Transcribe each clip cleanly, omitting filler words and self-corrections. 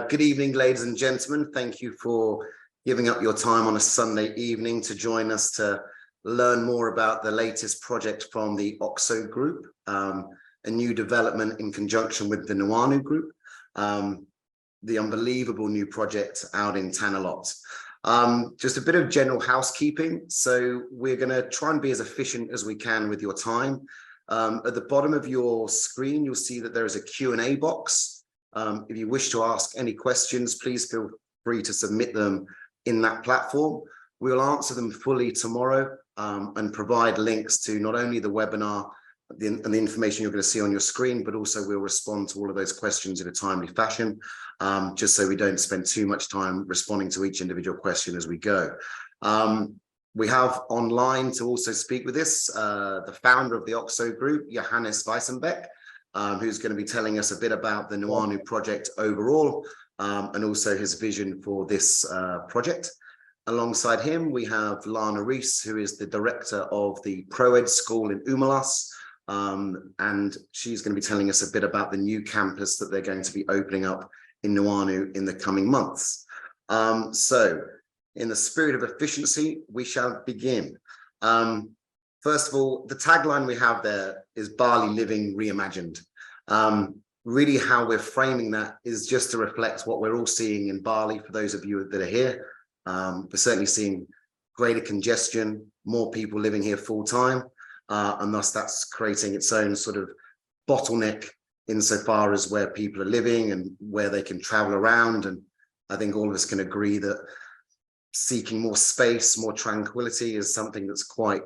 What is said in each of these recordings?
good evening, ladies and gentlemen. Thank you for giving up your time on a Sunday evening to join us to learn more about the latest project from the OXO group, a new development in conjunction with the Nuanu group, the unbelievable new project out in Tanalot. Just a bit of general housekeeping. So we're going to try and be as efficient as we can with your time. At the bottom of your screen, you'll see that there is a Q&A box. If you wish to ask any questions, please feel free to submit them in that platform. We'll answer them fully tomorrow and provide links to not only the webinar and the information you're going to see on your screen, but also we'll respond to all of those questions in a timely fashion, just so we don't spend too much time responding to each individual question as we go. We have online to also speak with this, the founder of the OXO group, Johannes Weissenbaeck, who's going to be telling us a bit about the Nuanu project overall, and also his vision for this project. Alongside him, we have Llana Reece, who is the director of the ProEd school in Umalas, and she's going to be telling us a bit about the new campus that they're going to be opening up in Nuanu in the coming months. So, in the spirit of efficiency, we shall begin. First of all, the tagline we have there is Bali Living Reimagined. Really how we're framing that is just to reflect what we're all seeing in Bali. For those of you that are here, we're certainly seeing greater congestion, more people living here full time, and thus that's creating its own sort of bottleneck insofar as where people are living and where they can travel around. And I think all of us can agree that seeking more space, more tranquility is something that's quite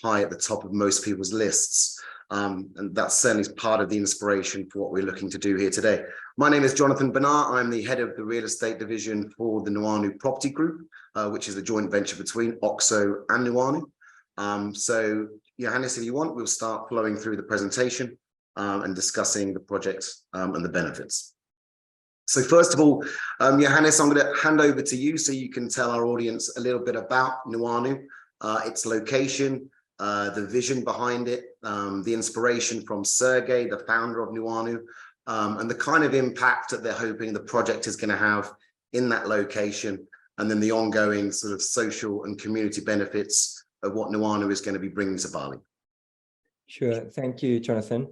high at the top of most people's lists. And that's certainly part of the inspiration for what we're looking to do here today. My name is Jonathan Benerr. I'm the head of the real estate division for the Nuanu Property Group, which is a joint venture between OXO and Nuanu. So Johannes, if you want, we'll start flowing through the presentation and discussing the project and the benefits. So first of all, Johannes, I'm going to hand over to you so you can tell our audience a little bit about Nuanu, its location, the vision behind it, the inspiration from Sergey, the founder of Nuanu, and the kind of impact that they're hoping the project is going to have in that location, and then the ongoing sort of social and community benefits of what Nuanu is going to be bringing to Bali. Sure. Thank you, Jonathan.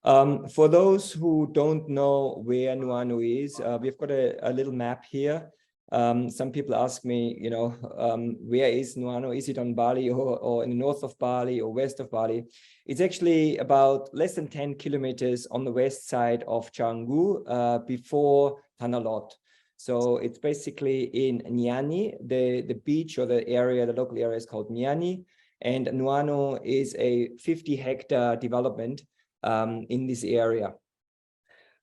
For those who don't know where Nuanu is, we've got a little map here. Some people ask me, where is Nuanu? Is it on Bali or in the north of Bali or west of Bali? It's actually about less than 10 kilometers on the west side of Canggu, before Tanalot. So it's basically in Nyani, the beach or the local area is called Nyani. And Nuanu is a 50-hectare development in this area.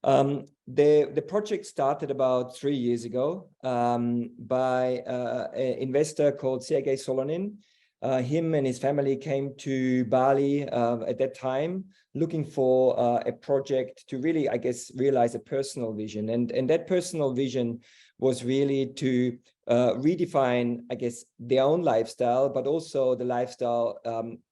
The project started about 3 years ago by an investor called Sergey Solonin. Him and his family came to Bali at that time, looking for a project to really, I guess, realize a personal vision. And that personal vision was really to redefine, I guess, their own lifestyle, but also the lifestyle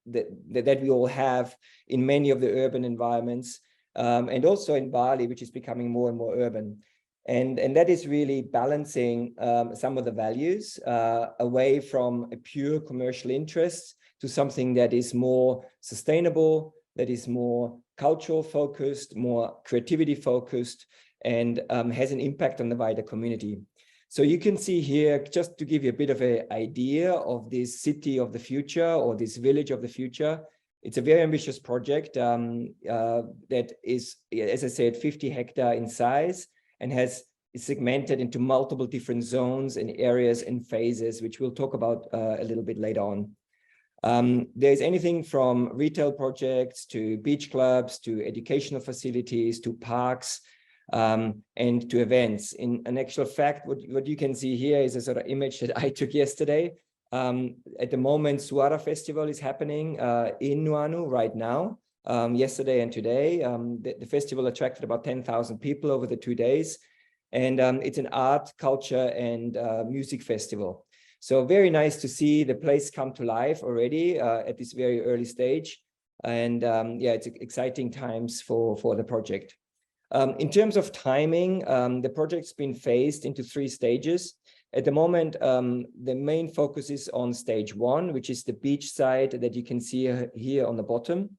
that we all have in many of the urban environments, and also in Bali, which is becoming more and more urban. And that is really balancing some of the values away from a pure commercial interest to something that is more sustainable, that is more cultural focused, more creativity focused, and has an impact on the wider community. So you can see here, just to give you a bit of an idea of this city of the future or this village of the future. It's a very ambitious project that is, as I said, 50 hectare in size and is segmented into multiple different zones and areas and phases, which we'll talk about a little bit later on. There's anything from retail projects to beach clubs, to educational facilities, to parks, and to events. In an actual fact, what you can see here is a sort of image that I took yesterday. At the moment, Suara Festival is happening in Nuanu right now, yesterday and today. The festival attracted about 10,000 people over the 2 days. And it's an art, culture, and music festival. So very nice to see the place come to life already at this very early stage. And yeah, it's exciting times for the project. In terms of timing, the project's been phased into 3 stages. At the moment, the main focus is on stage 1, which is the beach side that you can see here on the bottom.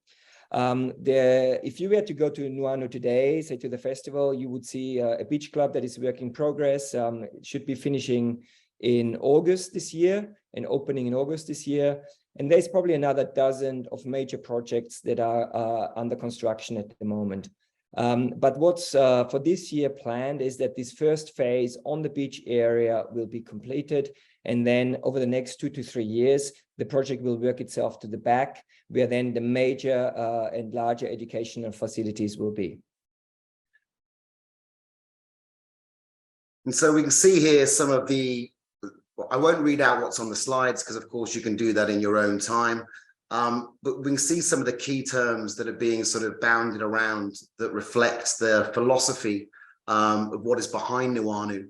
If you were to go to Nuanu today, say to the festival, you would see a beach club that is work in progress. It should be finishing in August this year and opening in August this year. And there's probably another dozen of major projects that are under construction at the moment. But what's for this year planned is that this first phase on the beach area will be completed. And then over the next 2 to 3 years, the project will work itself to the back, where then the major and larger educational facilities will be. And so we can see here some of the, I won't read out what's on the slides because of course you can do that in your own time. But we can see some of the key terms that are being sort of bounded around that reflects the philosophy of what is behind Nuanu.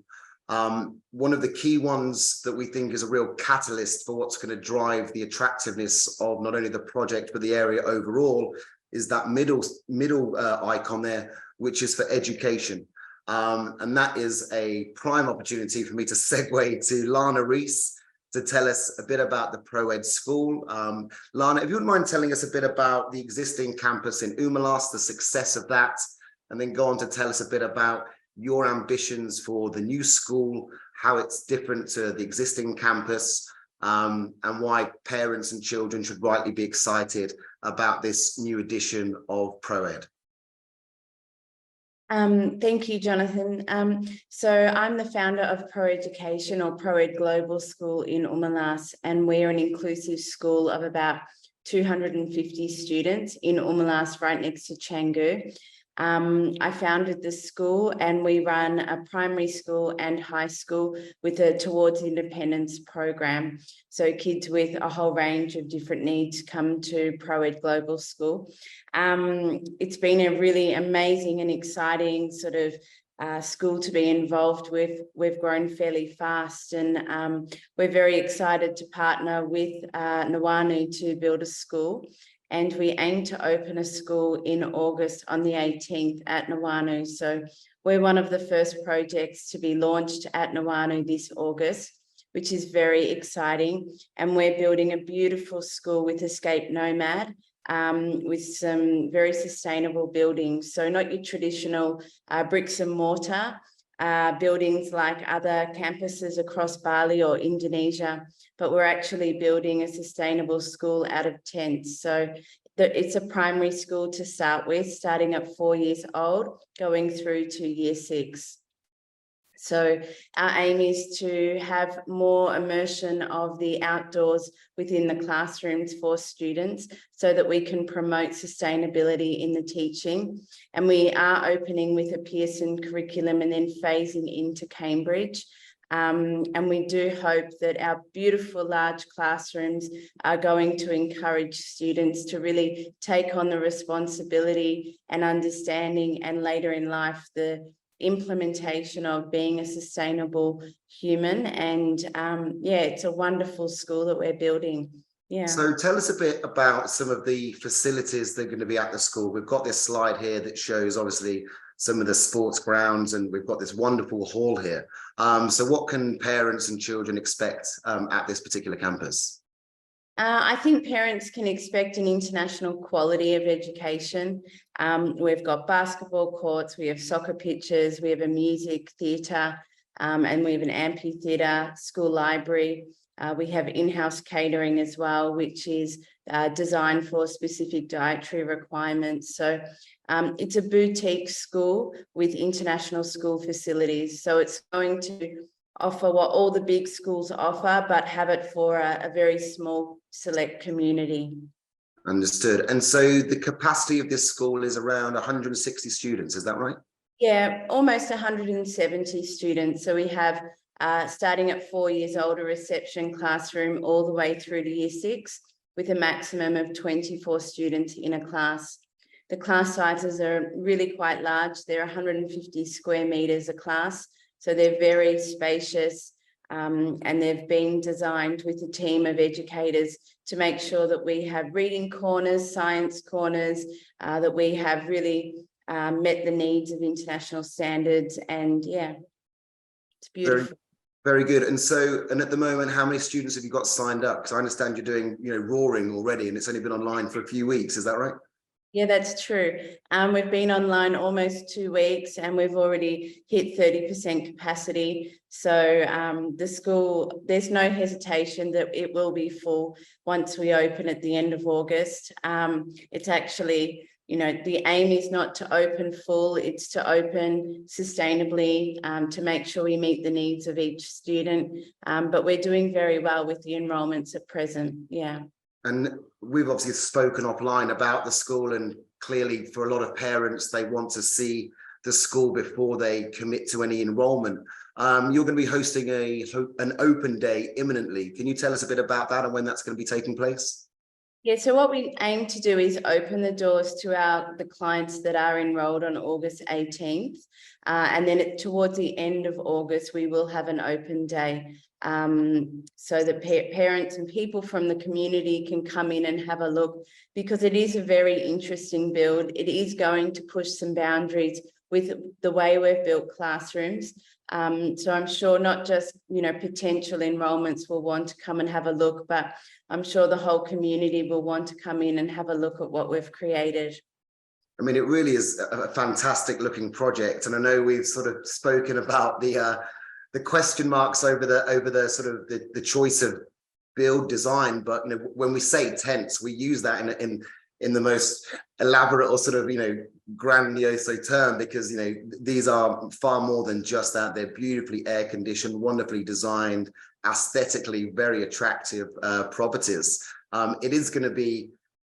One of the key ones that we think is a real catalyst for what's going to drive the attractiveness of not only the project, but the area overall is that middle icon there, which is for education. And that is a prime opportunity for me to segue to Llana Reece to tell us a bit about the ProEd school. Llana, if you wouldn't mind telling us a bit about the existing campus in Umalas, the success of that, and then go on to tell us a bit about your ambitions for the new school, how it's different to the existing campus, and why parents and children should rightly be excited about this new edition of ProEd. Thank you, Jonathan. So I'm the founder of ProEducation, or ProEd Global School in Umalas, and we're an inclusive school of about 250 students in Umalas, right next to Canggu. I founded this school, and we run a primary school and high school with a Towards Independence program. So kids with a whole range of different needs come to ProEd Global School. It's been a really amazing and exciting sort of school to be involved with. We've grown fairly fast, and we're very excited to partner with Nuanu to build a school. And we aim to open a school in August on the 18th at Nuanu. So we're one of the first projects to be launched at Nuanu this August, which is very exciting. And we're building a beautiful school with Escape Nomad, with some very sustainable buildings. So not your traditional bricks and mortar buildings like other campuses across Bali or Indonesia, but we're actually building a sustainable school out of tents. So it's a primary school to start with, starting at 4 years old, going through to year 6. So our aim is to have more immersion of the outdoors within the classrooms for students so that we can promote sustainability in the teaching. And we are opening with a Pearson curriculum and then phasing into Cambridge. And we do hope that our beautiful large classrooms are going to encourage students to really take on the responsibility and understanding, and later in life, the implementation of being a sustainable human. And yeah, it's a wonderful school that we're building. Yeah. So tell us a bit about some of the facilities that are going to be at the school. We've got this slide here that shows obviously some of the sports grounds, and we've got this wonderful hall here. So what can parents and children expect at this particular campus? I think parents can expect an international quality of education. We've got basketball courts, we have soccer pitches, we have a music theatre, and we have an amphitheatre, school library. We have in-house catering as well, which is designed for specific dietary requirements. So it's a boutique school with international school facilities. So it's going to offer what all the big schools offer, but have it for a very small select community. Understood. And so the capacity of this school is around 160 students, is that right? Yeah, almost 170 students. So we have starting at 4 years old, a reception classroom all the way through to year 6 with a maximum of 24 students in a class. The class sizes are really quite large. They're 150 square meters a class. So they're very spacious, and they've been designed with a team of educators to make sure that we have reading corners, science corners, that we have really met the needs of international standards, and yeah, it's beautiful. Very good. And so, and at the moment, how many students have you got signed up? Because I understand you're doing, roaring already, and it's only been online for a few weeks. Is that right? Yeah, that's true. We've been online almost 2 weeks, and we've already hit 30% capacity. So the school, there's no hesitation that it will be full once we open at the end of August. It's actually, the aim is not to open full, it's to open sustainably, to make sure we meet the needs of each student. But we're doing very well with the enrolments at present. Yeah. And we've obviously spoken offline about the school, and clearly for a lot of parents, they want to see the school before they commit to any enrollment. You're going to be hosting an open day imminently. Can you tell us a bit about that and when that's going to be taking place? Yeah, so what we aim to do is open the doors to the clients that are enrolled on August 18th. And then towards the end of August, we will have an open day. So that parents and people from the community can come in and have a look, because it is a very interesting build. It is going to push some boundaries with the way we've built classrooms. So I'm sure not just, potential enrolments will want to come and have a look, but I'm sure the whole community will want to come in and have a look at what we've created. I mean, it really is a fantastic looking project. And I know we've sort of spoken about the question marks over the sort of the choice of build design, but when we say tents, we use that in the most elaborate or sort of grandiose term, because these are far more than just that. They're beautifully air conditioned, wonderfully designed, aesthetically very attractive properties. It is going to be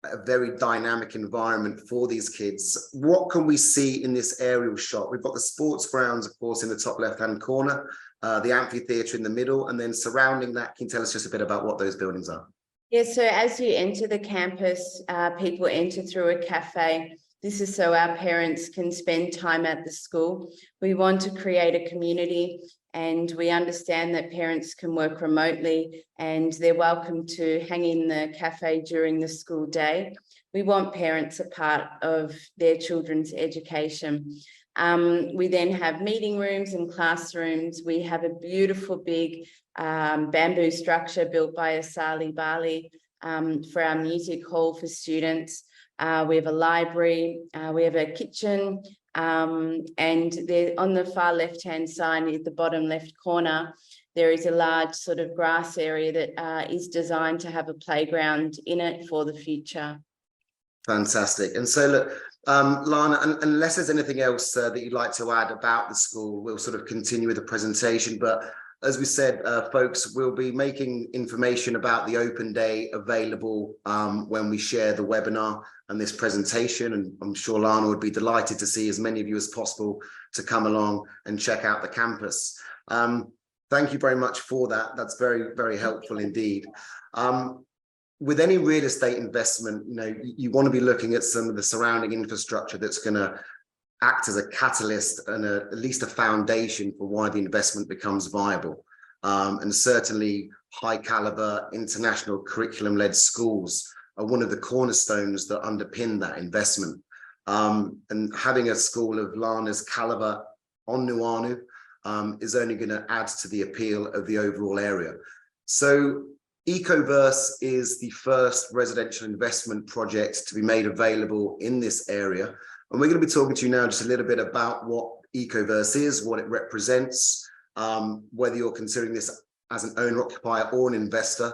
a very dynamic environment for these kids. What can we see in this aerial shot? We've got the sports grounds, of course, in the top left-hand corner, the amphitheatre in the middle, and then surrounding that, can you tell us just a bit about what those buildings are? Yeah, so as you enter the campus, people enter through a cafe. This is so our parents can spend time at the school. We want to create a community, and we understand that parents can work remotely and they're welcome to hang in the cafe during the school day. We want parents a part of their children's education. We then have meeting rooms and classrooms. We have a beautiful big bamboo structure built by Asali Bali for our music hall for students. We have a library, we have a kitchen, and there on the far left-hand side, at the bottom left corner, there is a large sort of grass area that is designed to have a playground in it for the future. Fantastic. And so look, Llana, unless there's anything else that you'd like to add about the school, we'll sort of continue with the presentation. But as we said, folks, we'll be making information about the open day available when we share the webinar and this presentation. And I'm sure Llana would be delighted to see as many of you as possible to come along and check out the campus. Thank you very much for that. That's very, very helpful indeed. With any real estate investment, you want to be looking at some of the surrounding infrastructure that's going to act as a catalyst and at least a foundation for why the investment becomes viable. And certainly high caliber international curriculum-led schools are one of the cornerstones that underpin that investment. And having a school of Llana's caliber on Nuanu is only going to add to the appeal of the overall area. So Ecoverse is the first residential investment project to be made available in this area. And we're going to be talking to you now just a little bit about what Ecoverse is, what it represents, whether you're considering this as an owner-occupier or an investor.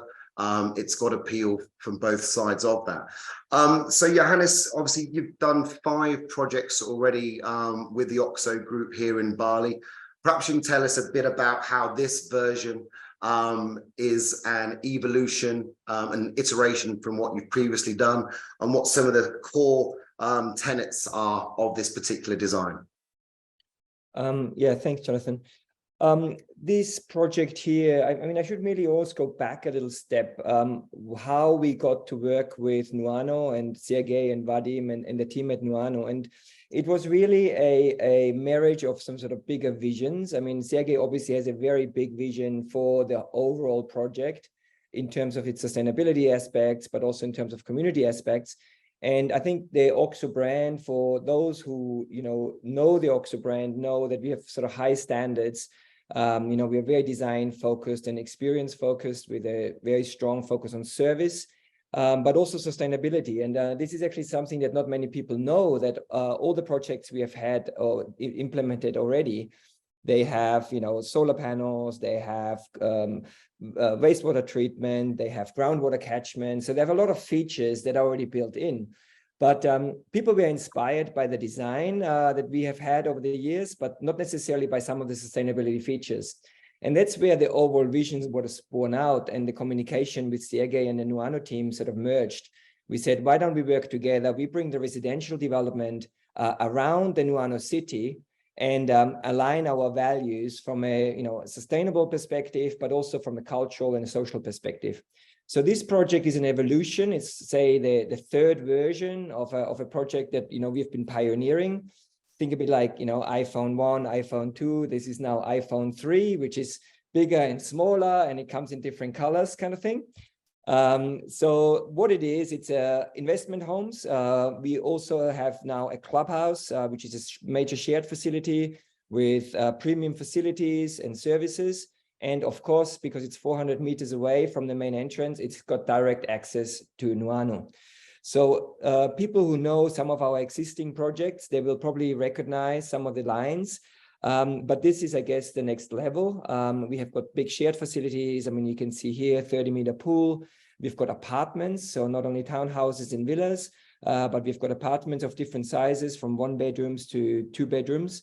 It's got appeal from both sides of that. So Johannes, obviously you've done 5 projects already with the OXO group here in Bali. Perhaps you can tell us a bit about how this version is an evolution, an iteration from what you've previously done, and what some of the core tenets are of this particular design. Yeah, thanks, Jonathan. This project here, I mean, I should really also go back a little step, how we got to work with Nuanu and Sergey and Vadim and the team at Nuanu. And it was really a marriage of some sort of bigger visions. I mean, Sergey obviously has a very big vision for the overall project in terms of its sustainability aspects, but also in terms of community aspects. And I think the OXO brand, for those who, know the OXO brand, know that we have sort of high standards. We are very design focused and experience focused with a very strong focus on service, but also sustainability. And this is actually something that not many people know, that all the projects we have had or implemented already, they have, solar panels, they have wastewater treatment, they have groundwater catchment. So they have a lot of features that are already built in. But people were inspired by the design that we have had over the years, but not necessarily by some of the sustainability features. And that's where the overall vision was born out, and the communication with Sergey and the Nuanu team sort of merged. We said, why don't we work together? We bring the residential development around the Nuanu city and align our values from a sustainable perspective, but also from a cultural and a social perspective. So this project is an evolution. It's, say, the third version of a project that we've been pioneering. Think of it like iPhone 1, iPhone 2. This is now iPhone 3, which is bigger and smaller, and it comes in different colors, kind of thing. So what it is, it's investment homes. We also have now a clubhouse, which is a major shared facility with premium facilities and services. And of course, because it's 400 meters away from the main entrance, it's got direct access to Nuanu. So people who know some of our existing projects, they will probably recognize some of the lines. But this is, I guess, the next level. We have got big shared facilities. I mean, you can see here, 30-meter pool. We've got apartments, so not only townhouses and villas, but we've got apartments of different sizes, from 1 bedrooms to 2 bedrooms.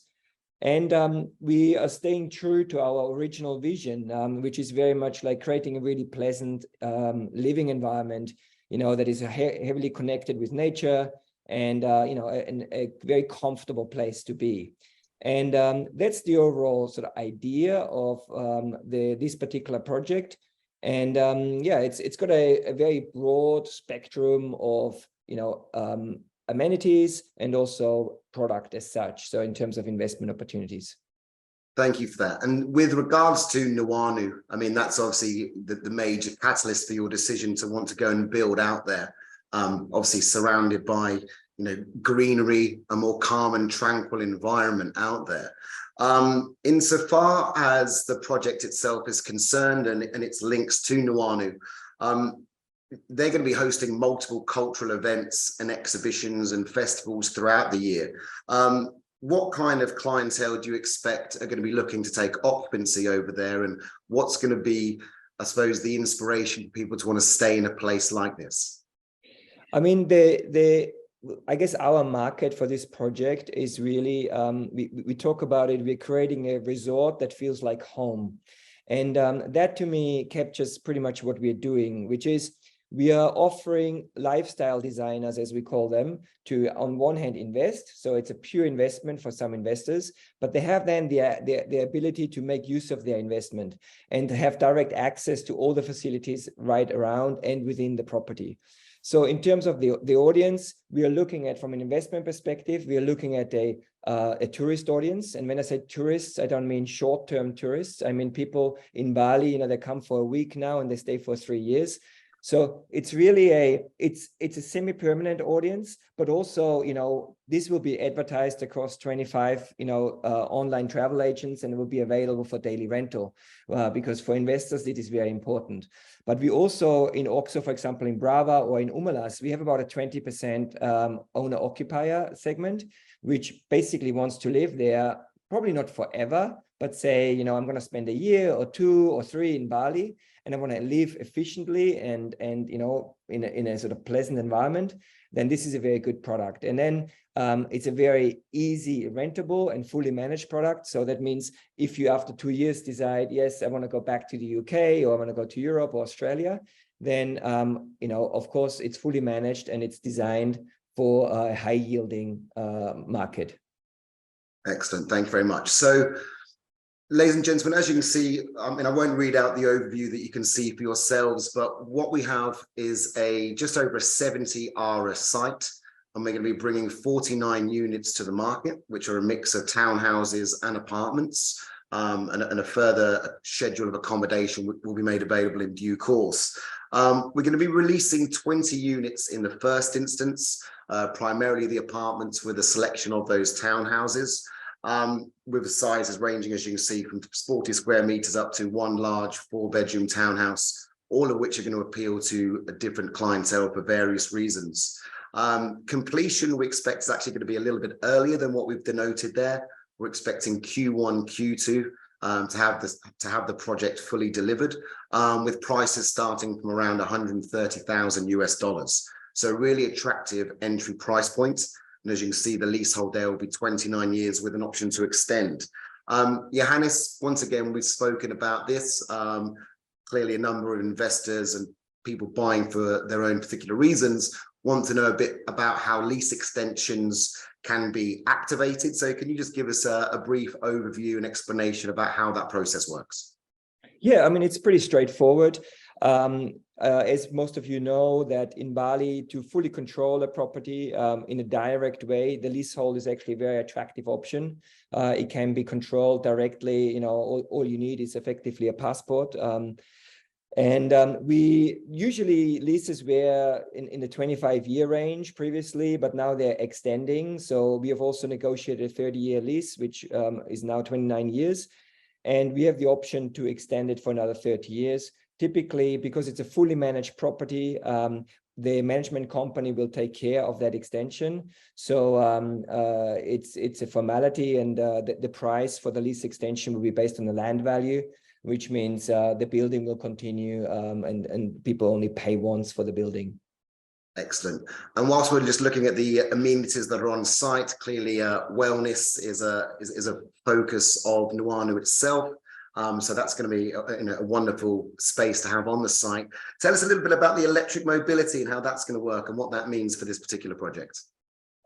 And we are staying true to our original vision, which is very much like creating a really pleasant living environment, that is heavily connected with nature, and a very comfortable place to be. And that's the overall sort of idea of this particular project. And it's got a very broad spectrum of amenities and also product as such. So in terms of investment opportunities. Thank you for that. And with regards to Nuanu, I mean, that's obviously the major catalyst for your decision to want to go and build out there. Obviously surrounded by greenery, a more calm and tranquil environment out there. Insofar as the project itself is concerned and its links to Nuanu, they're going to be hosting multiple cultural events and exhibitions and festivals throughout the year. What kind of clientele do you expect are going to be looking to take occupancy over there, and what's going to be, I suppose, the inspiration for people to want to stay in a place like this? I mean, I guess our market for this project is really, we talk about it, we're creating a resort that feels like home. And that to me captures pretty much what we're doing, which is we are offering lifestyle designers, as we call them, to, on one hand, invest. So it's a pure investment for some investors, but they have then the ability to make use of their investment and have direct access to all the facilities right around and within the property. So in terms of the audience, we are looking at, from an investment perspective, we are looking at a tourist audience. And when I say tourists, I don't mean short-term tourists. I mean people in Bali, they come for a week now and they stay for 3 years. So it's really it's a semi-permanent audience, but also, this will be advertised across 25, online travel agents, and it will be available for daily rental, because for investors, it is very important. But we also, in OXO, for example, in Brava or in Umalas, we have about a 20% owner-occupier segment, which basically wants to live there, probably not forever, but say, I'm going to spend a year or 2 or 3 in Bali, and I want to live efficiently and in a sort of pleasant environment, then this is a very good product. And then it's a very easy rentable and fully managed product. So that means if you after 2 years decide, yes, I want to go back to the UK, or I want to go to Europe or Australia, then of course it's fully managed and it's designed for a high yielding market. Excellent. Thank you very much. So, ladies and gentlemen, as you can see, I won't read out the overview that you can see for yourselves, but what we have is just over a 70-ARA site, and we're going to be bringing 49 units to the market, which are a mix of townhouses and apartments. and a further schedule of accommodation will be made available in due course. We're going to be releasing 20 units in the first instance, primarily the apartments with a selection of those townhouses, with the sizes ranging, as you can see, from 40 square meters up to one large 4-bedroom townhouse, all of which are going to appeal to a different clientele for various reasons. Completion, we expect, is actually going to be a little bit earlier than what we've denoted there. We're expecting Q1, Q2 to have the project fully delivered, with prices starting from around $130,000. So really attractive entry price points. And as you can see, the leasehold there will be 29 years with an option to extend. Johannes, once again, we've spoken about this. Clearly, a number of investors and people buying for their own particular reasons want to know a bit about how lease extensions can be activated. So can you just give us a brief overview and explanation about how that process works? Yeah, I mean, it's pretty straightforward. As most of you know, that in Bali, to fully control a property in a direct way, the leasehold is actually a very attractive option. It can be controlled directly. You know, all you need is effectively a passport. We usually leases were in the 25-year range previously, but now they're extending. So we have also negotiated a 30-year lease, which is now 29 years. And we have the option to extend it for another 30 years. Typically, because it's a fully managed property, the management company will take care of that extension. So it's a formality, and the price for the lease extension will be based on the land value, which means the building will continue, and people only pay once for the building. Excellent. And whilst we're just looking at the amenities that are on site, clearly wellness is a focus of Nuanu itself. So that's going to be a wonderful space to have on the site. Tell us a little bit about the electric mobility and how that's going to work and what that means for this particular project.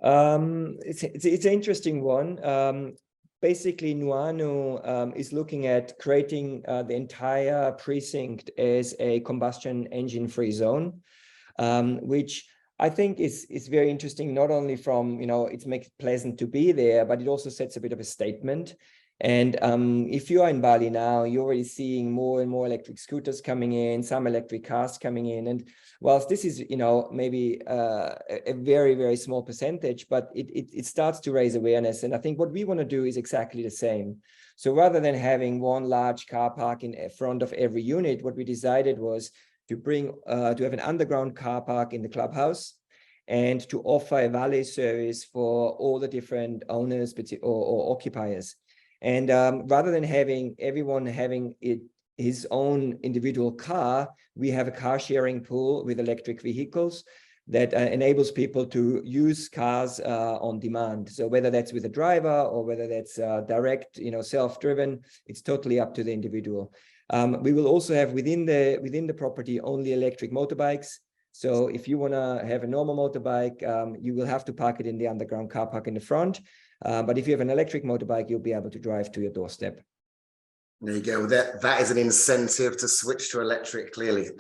It's an interesting one. Basically, Nuanu is looking at creating the entire precinct as a combustion engine-free zone, which I think is very interesting, not only from, it makes it pleasant to be there, but it also sets a bit of a statement. And if you are in Bali now, you're already seeing more and more electric scooters coming in, some electric cars coming in. And whilst this is, maybe a very, very small percentage, but it starts to raise awareness. And I think what we want to do is exactly the same. So rather than having one large car park in front of every unit, what we decided was to have an underground car park in the clubhouse and to offer a valet service for all the different owners or occupiers. And rather than having everyone having his own individual car, we have a car sharing pool with electric vehicles that enables people to use cars on demand. So whether that's with a driver or whether that's direct, self-driven, it's totally up to the individual. We will also have within the property only electric motorbikes. So if you want to have a normal motorbike, you will have to park it in the underground car park in the front. But if you have an electric motorbike, you'll be able to drive to your doorstep. There you go. That is an incentive to switch to electric, clearly.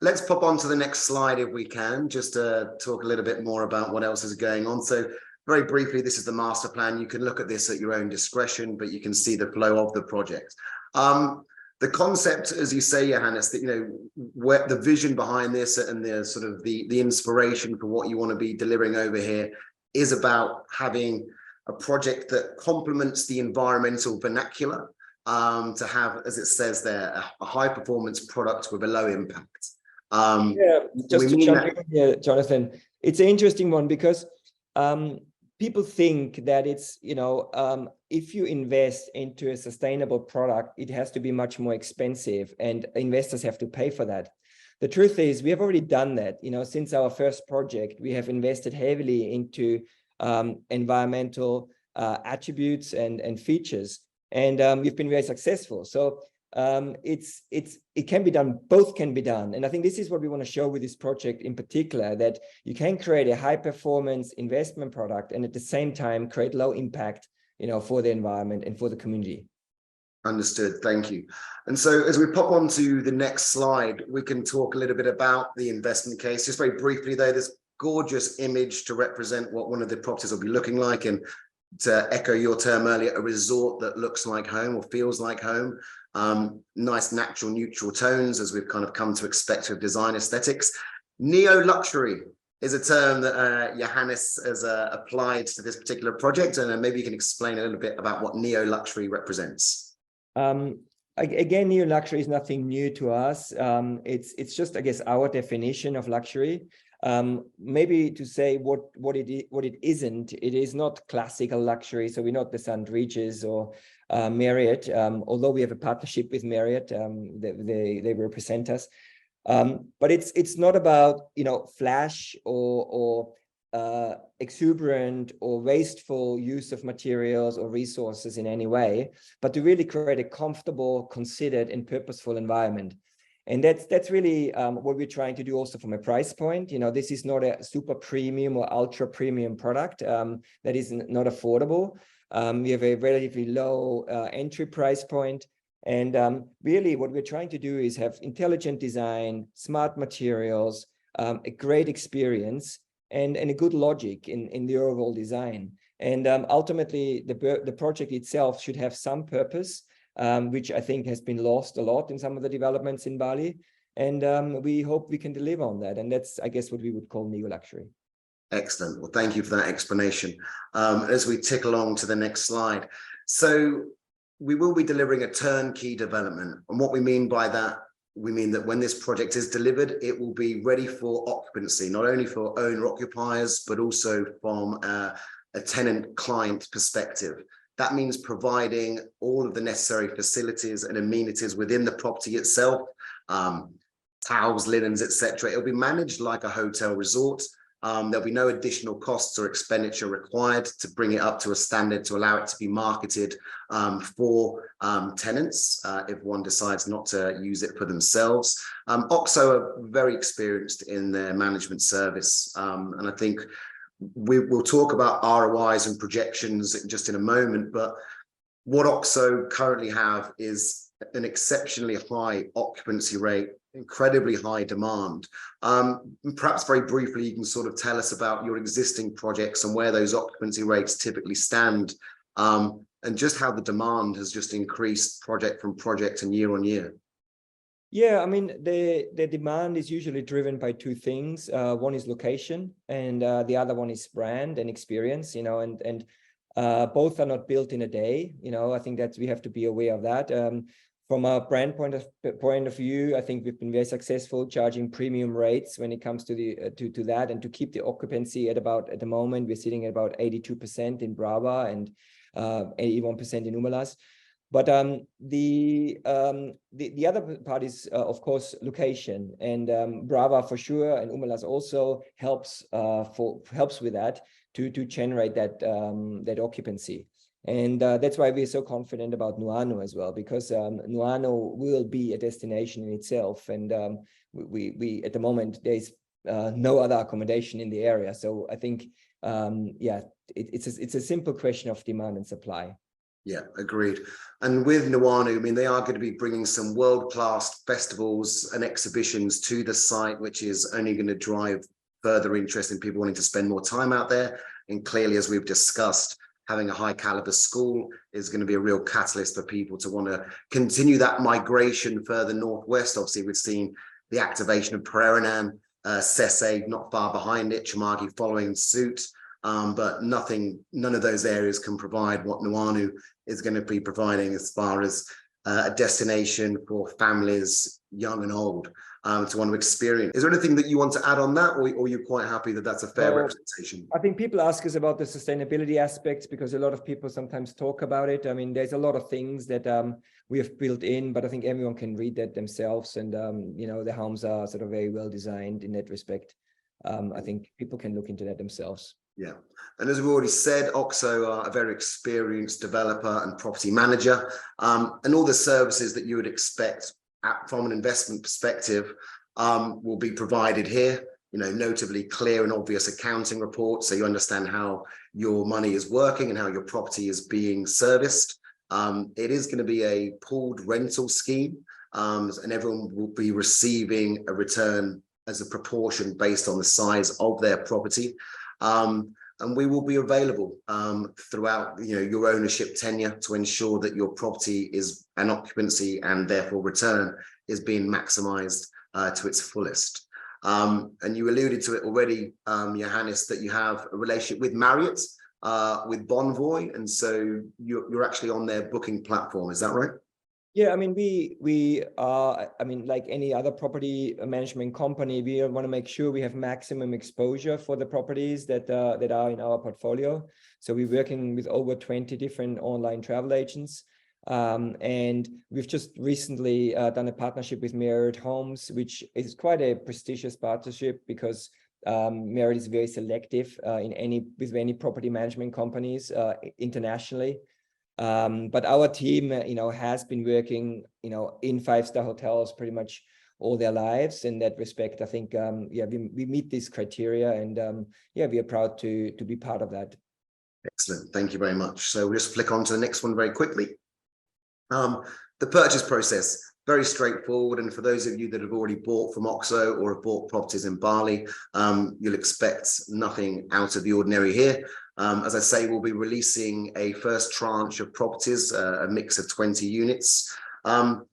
Let's pop on to the next slide if we can, just to talk a little bit more about what else is going on. So very briefly, this is the master plan. You can look at this at your own discretion, but you can see the flow of the project. The concept, as you say, Johannes, that, where the vision behind this and the sort of the inspiration for what you want to be delivering over here is about having a project that complements the environmental vernacular, to have, as it says there, a high performance product with a low impact. Just to jump in here, Jonathan, it's an interesting one because people think that it's, if you invest into a sustainable product, it has to be much more expensive and investors have to pay for that. The truth is we have already done that. Since our first project, we have invested heavily into environmental attributes and features, and we've been very successful. So it can be done, both can be done. And I think this is what we want to show with this project in particular, that you can create a high performance investment product and at the same time create low impact, for the environment and for the community. Understood. Thank you. And so as we pop on to the next slide, we can talk a little bit about the investment case. Just very briefly though, this gorgeous image to represent what one of the properties will be looking like. And to echo your term earlier, a resort that looks like home or feels like home. Nice natural neutral tones, as we've kind of come to expect with design aesthetics. Neo-luxury is a term that Johannes has applied to this particular project, and maybe you can explain a little bit about what neo-luxury represents. Again, neo-luxury is nothing new to us. It's just, I guess, our definition of luxury. Maybe to say what it isn't, it is not classical luxury. So we're not the St. Regis or Marriott, although we have a partnership with Marriott, they represent us. But it's not about, you know, flash or exuberant or wasteful use of materials or resources in any way, but to really create a comfortable, considered, and purposeful environment. And that's really what we're trying to do also from a price point. You know, this is not a super premium or ultra premium product that is not affordable. We have a relatively low entry price point. And really what we're trying to do is have intelligent design, smart materials, a great experience, and a good logic in the overall design. And ultimately, the project itself should have some purpose, which I think has been lost a lot in some of the developments in Bali. And we hope we can deliver on that. And that's, I guess, what we would call neo-luxury. Excellent. Well, thank you for that explanation. As we tick along to the next slide. So we will be delivering a turnkey development. And what we mean by that, we mean that when this project is delivered, it will be ready for occupancy, not only for owner occupiers, but also from a tenant client perspective. That means providing all of the necessary facilities and amenities within the property itself, towels, linens, etc. It'll be managed like a hotel resort. There'll be no additional costs or expenditure required to bring it up to a standard to allow it to be marketed for tenants if one decides not to use it for themselves. OXO are very experienced in their management service, and I think we'll talk about ROIs and projections just in a moment, but what OXO currently have is an exceptionally high occupancy rate, incredibly high demand. Perhaps very briefly, you can sort of tell us about your existing projects and where those occupancy rates typically stand, and just how the demand has just increased project from project and year on year. Yeah, I mean, the demand is usually driven by two things. One is location, and the other one is brand and experience, you know, and both are not built in a day. You know, I think that we have to be aware of that. From a brand point of view, I think we've been very successful charging premium rates when it comes to to that, and to keep the occupancy at the moment, we're sitting at about 82% in Brava and 81% in Umalas. But the other part is, of course, location, and Brava for sure, and Umalas also helps with that to generate that occupancy. And that's why we're so confident about Nuanu as well, because Nuanu will be a destination in itself, and we at the moment there's no other accommodation in the area. So I think yeah, it's a simple question of demand and supply. Yeah, agreed. And with Nuanu, I mean, they are going to be bringing some world-class festivals and exhibitions to the site, which is only going to drive further interest in people wanting to spend more time out there. And clearly, as we've discussed, having a high caliber school is going to be a real catalyst for people to want to continue that migration further northwest. Obviously, we've seen the activation of Pereiranan, Sese not far behind it, Chamagi following suit. But none of those areas can provide what Nuanu is going to be providing as far as a destination for families, young and old, to want to experience. Is there anything that you want to add on that, or you're quite happy that that's a fair representation? I think people ask us about the sustainability aspects because a lot of people sometimes talk about it. I mean, there's a lot of things that we have built in, but I think everyone can read that themselves. And, you know, the homes are sort of very well designed in that respect. I think people can look into that themselves. Yeah, and as we've already said, OXO are a very experienced developer and property manager, and all the services that you would expect from an investment perspective will be provided here. You know, notably clear and obvious accounting reports, so you understand how your money is working and how your property is being serviced. It is going to be a pooled rental scheme, and everyone will be receiving a return as a proportion based on the size of their property. and we will be available throughout your ownership tenure to ensure that your property is an occupancy and therefore return is being maximized to its fullest. And you alluded to it already, Johannes, that you have a relationship with Marriott, with Bonvoy, and so you're actually on their booking platform. Is that right? Yeah, I mean, we are, I mean, like any other property management company, we want to make sure we have maximum exposure for the properties that are in our portfolio. So we're working with over 20 different online travel agents. And we've just recently done a partnership with Marriott Homes, which is quite a prestigious partnership because Marriott is very selective with any property management companies internationally. But our team, has been working, in five-star hotels pretty much all their lives. In that respect, I think, we meet these criteria, and we are proud to be part of that. Excellent. Thank you very much. So we'll just flick on to the next one very quickly. The purchase process, very straightforward. And for those of you that have already bought from OXO or have bought properties in Bali, you'll expect nothing out of the ordinary here. As I say, we'll be releasing a first tranche of properties, a mix of 20 units. And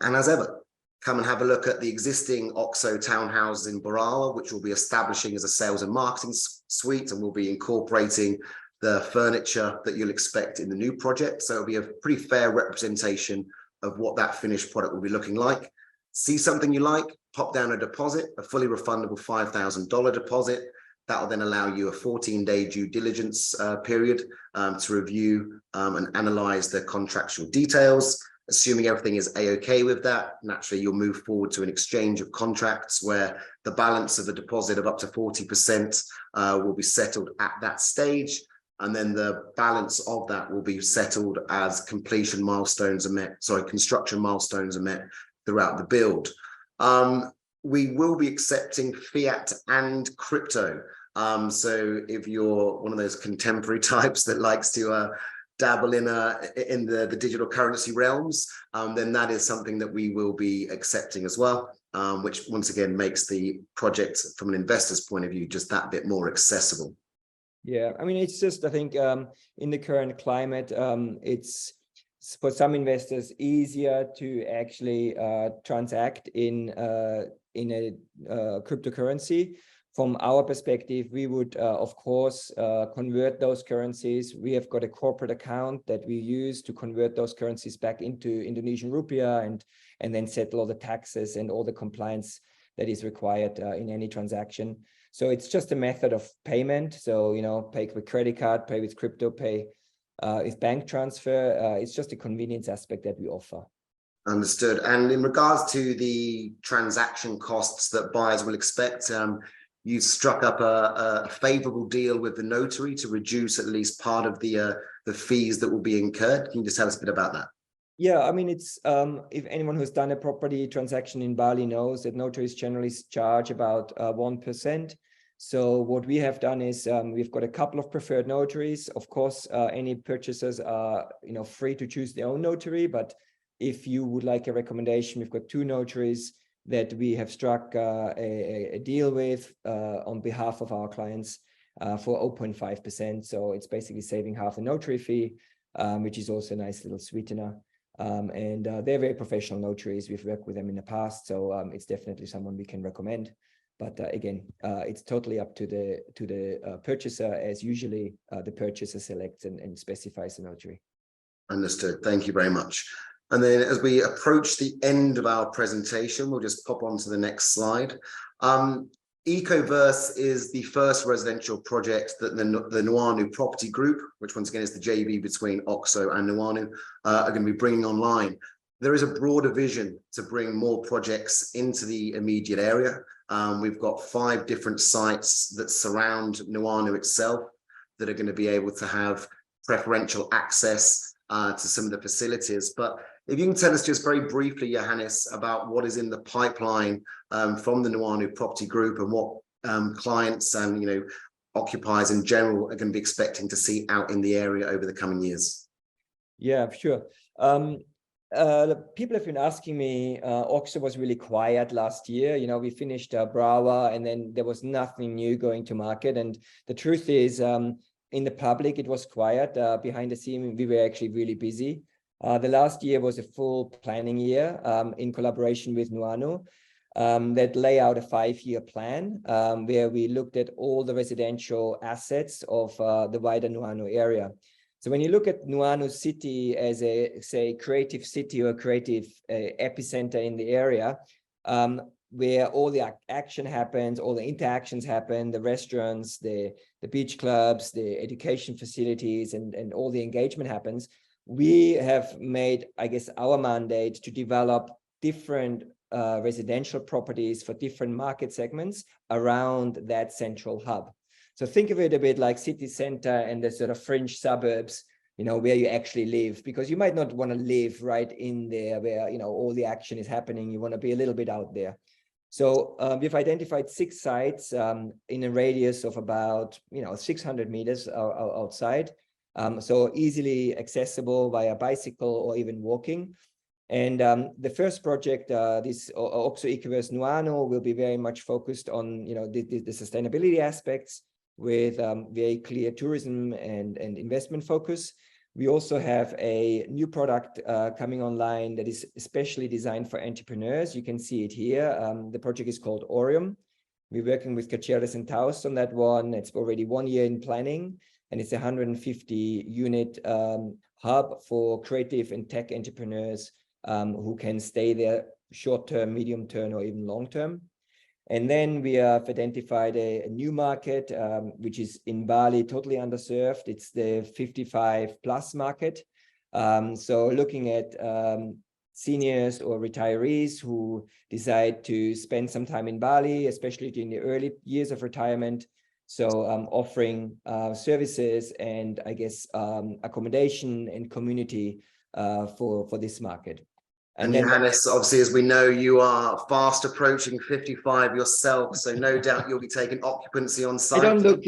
as ever, come and have a look at the existing OXO townhouses in Benerr, which we'll be establishing as a sales and marketing suite, and we'll be incorporating the furniture that you'll expect in the new project. So it'll be a pretty fair representation of what that finished product will be looking like. See something you like, pop down a deposit, a fully refundable $5,000 deposit. That will then allow you a 14-day due diligence period to review and analyze the contractual details. Assuming everything is A-OK with that, naturally you'll move forward to an exchange of contracts where the balance of the deposit of up to 40% will be settled at that stage. And then the balance of that will be settled as construction milestones are met throughout the build. We will be accepting fiat and crypto. So if you're one of those contemporary types that likes to dabble in the digital currency realms, then that is something that we will be accepting as well, which once again makes the project from an investor's point of view just that bit more accessible. Yeah, I mean, it's just, I think in the current climate, it's for some investors easier to actually transact in a cryptocurrency. From our perspective, we would, of course, convert those currencies. We have got a corporate account that we use to convert those currencies back into Indonesian rupiah and then settle all the taxes and all the compliance that is required in any transaction. So it's just a method of payment. So, pay with credit card, pay with crypto, pay with bank transfer. It's just a convenience aspect that we offer. Understood. And in regards to the transaction costs that buyers will expect, you struck up a favorable deal with the notary to reduce at least part of the fees that will be incurred. Can you just tell us a bit about that? Yeah, I mean, it's if anyone who's done a property transaction in Bali knows that notaries generally charge about 1%. So what we have done is we've got a couple of preferred notaries. Of course, any purchasers are free to choose their own notary. But if you would like a recommendation, we've got two notaries that we have struck a deal with on behalf of our clients for 0.5%. So it's basically saving half the notary fee, which is also a nice little sweetener. And they're very professional notaries. We've worked with them in the past, so it's definitely someone we can recommend. But again, it's totally up to the purchaser, as usually the purchaser selects and specifies the notary. Understood. Thank you very much. And then as we approach the end of our presentation, we'll just pop on to the next slide. Ecoverse is the first residential project that the Nuanu property group, which once again is the JV between OXO and Nuanu, are going to be bringing online. There is a broader vision to bring more projects into the immediate area. We've got 5 different sites that surround Nuanu itself that are going to be able to have preferential access to some of the facilities. But if you can tell us just very briefly, Johannes, about what is in the pipeline from the Nuanu property group and what clients and occupiers in general are going to be expecting to see out in the area over the coming years. Yeah, sure. people have been asking me, OXO was really quiet last year. You know, we finished Brawa and then there was nothing new going to market. And the truth is, in the public, it was quiet. Behind the scene, we were actually really busy. The last year was a full planning year in collaboration with Nuanu that lay out a 5-year plan where we looked at all the residential assets of the wider Nuanu area. So when you look at Nuanu city as a, say, creative city or creative epicenter in the area, where all the action happens, all the interactions happen, the restaurants, the beach clubs, the education facilities, and all the engagement happens, we have made, I guess, our mandate to develop different residential properties for different market segments around that central hub. So think of it a bit like city center and the sort of fringe suburbs, you know, where you actually live, because you might not want to live right in there where, you know, all the action is happening. You want to be a little bit out there. So we've identified 6 sites in a radius of about, you know, 600 meters outside. So easily accessible via bicycle or even walking. And the first project, this OXO Ecoverse Nuanu, will be very much focused on, you know, the sustainability aspects with very clear tourism and investment focus. We also have a new product coming online that is especially designed for entrepreneurs. You can see it here. The project is called Orium. We're working with Caceres and Taos on that one. It's already 1 year in planning, and it's a 150-unit hub for creative and tech entrepreneurs who can stay there short-term, medium-term, or even long-term. And then we have identified a new market, which is in Bali, totally underserved. It's the 55+ market. So looking at seniors or retirees who decide to spend some time in Bali, especially in the early years of retirement. So offering services and, I guess, accommodation and community for this market. And Johannes, obviously, as we know, you are fast approaching 55 yourself, so no doubt you'll be taking occupancy on site. I don't look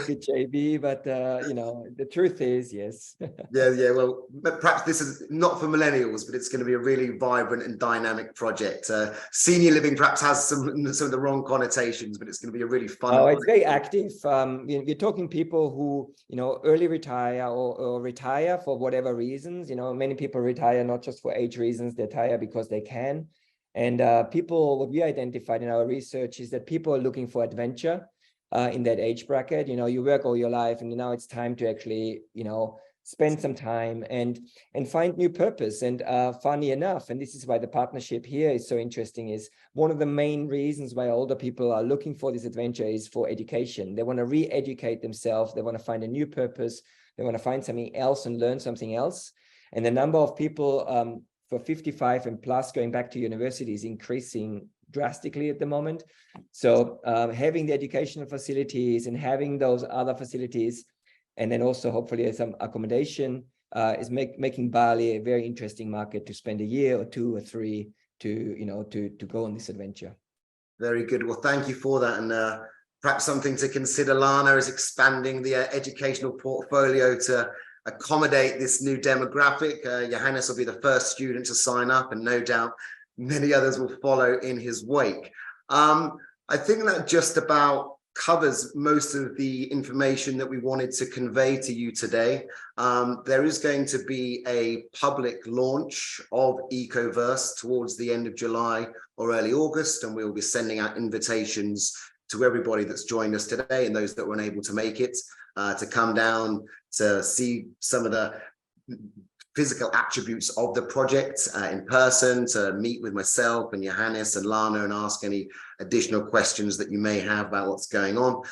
it, JB, but you know, the truth is, yes. Yeah. Well, perhaps this is not for millennials, but it's going to be a really vibrant and dynamic project. Senior living perhaps has some of the wrong connotations, but it's going to be a really fun. Oh, it's very active. We're talking people who, you know, early retire or retire for whatever reasons. You know, many people retire not just for age reasons. They retire because they can. And what we identified in our research is that people are looking for adventure in that age bracket. You know, you work all your life and now it's time to actually, you know, spend some time and find new purpose. And funny enough, and this is why the partnership here is so interesting, is one of the main reasons why older people are looking for this adventure is for education. They want to re-educate themselves. They want to find a new purpose. They want to find something else and learn something else. And the number of people for 55 and plus going back to university is increasing drastically at the moment. So having the educational facilities and having those other facilities, and then also hopefully some accommodation is making Bali a very interesting market to spend a year or 2 or 3 to go on this adventure. Very good. Well, thank you for that. And perhaps something to consider, Llana, is expanding the educational portfolio to accommodate this new demographic. Johannes will be the first student to sign up, and no doubt many others will follow in his wake. I think that just about covers most of the information that we wanted to convey to you today. There is going to be a public launch of Ecoverse towards the end of July or early August, and we'll be sending out invitations to everybody that's joined us today and those that weren't able to make it to come down to see some of the physical attributes of the project in person, to meet with myself and Johannes and Llana and ask any additional questions that you may have about what's going on.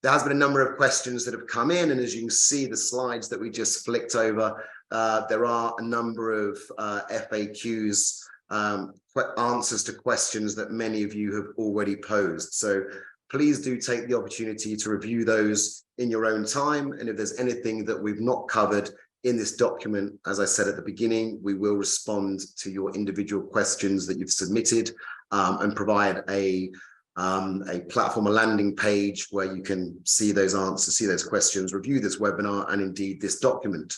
There has been a number of questions that have come in, and as you can see the slides that we just flicked over, there are a number of FAQs, answers to questions that many of you have already posed. So please do take the opportunity to review those in your own time. And if there's anything that we've not covered in this document, as I said at the beginning, we will respond to your individual questions that you've submitted and provide a platform, a landing page where you can see those answers, see those questions, review this webinar, and indeed this document.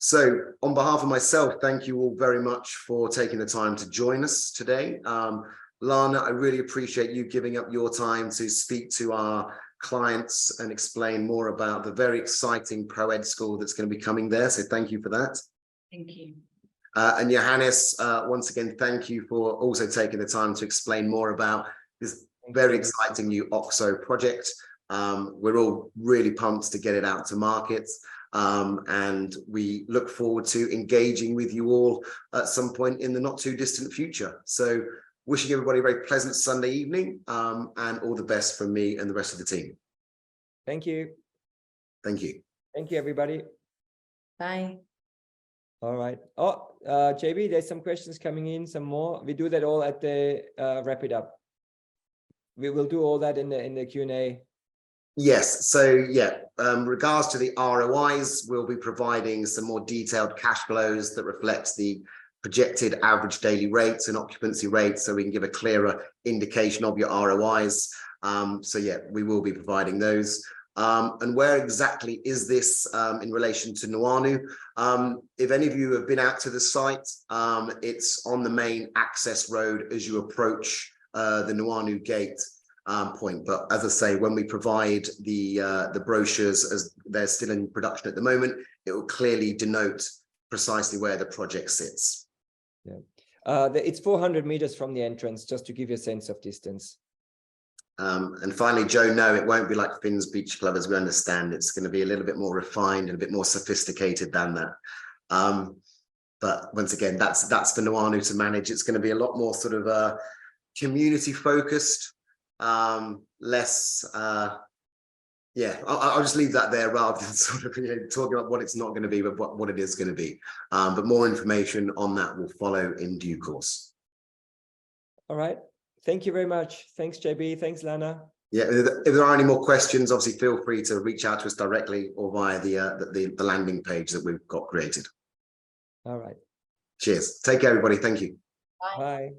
So on behalf of myself, thank you all very much for taking the time to join us today. Llana, I really appreciate you giving up your time to speak to our clients and explain more about the very exciting pro-ed school that's going to be coming there. So thank you for that. Thank you. And Johannes, once again, thank you for also taking the time to explain more about this very exciting new OXO project. We're all really pumped to get it out to market. And we look forward to engaging with you all at some point in the not too distant future. So wishing everybody a very pleasant Sunday evening, and all the best from me and the rest of the team. Thank you. Thank you. Thank you, everybody. Bye. All right. Oh, JB, there's some questions coming in, some more. We do that all at the wrap it up. We will do all that in the Q&A. Yes, so yeah, regards to the ROIs, we'll be providing some more detailed cash flows that reflects the projected average daily rates and occupancy rates, so we can give a clearer indication of your ROIs. So yeah, we will be providing those. And where exactly is this in relation to Nuanu? If any of you have been out to the site, it's on the main access road as you approach the Nuanu gate point. But as I say, when we provide the brochures, as they're still in production at the moment, it will clearly denote precisely where the project sits. Yeah, it's 400 meters from the entrance, just to give you a sense of distance. And finally, Joe, no, it won't be like Finn's Beach Club, as we understand. It's going to be a little bit more refined and a bit more sophisticated than that. But once again, that's for Nuanu to manage. It's going to be a lot more sort of community focused, less. Yeah, I'll just leave that there rather than sort of talking about what it's not going to be, but what it is going to be. But more information on that will follow in due course. All right. Thank you very much. Thanks, JB. Thanks, Llana. Yeah, if there are any more questions, obviously feel free to reach out to us directly or via the landing page that we've got created. All right. Cheers. Take care, everybody. Thank you. Bye. Bye.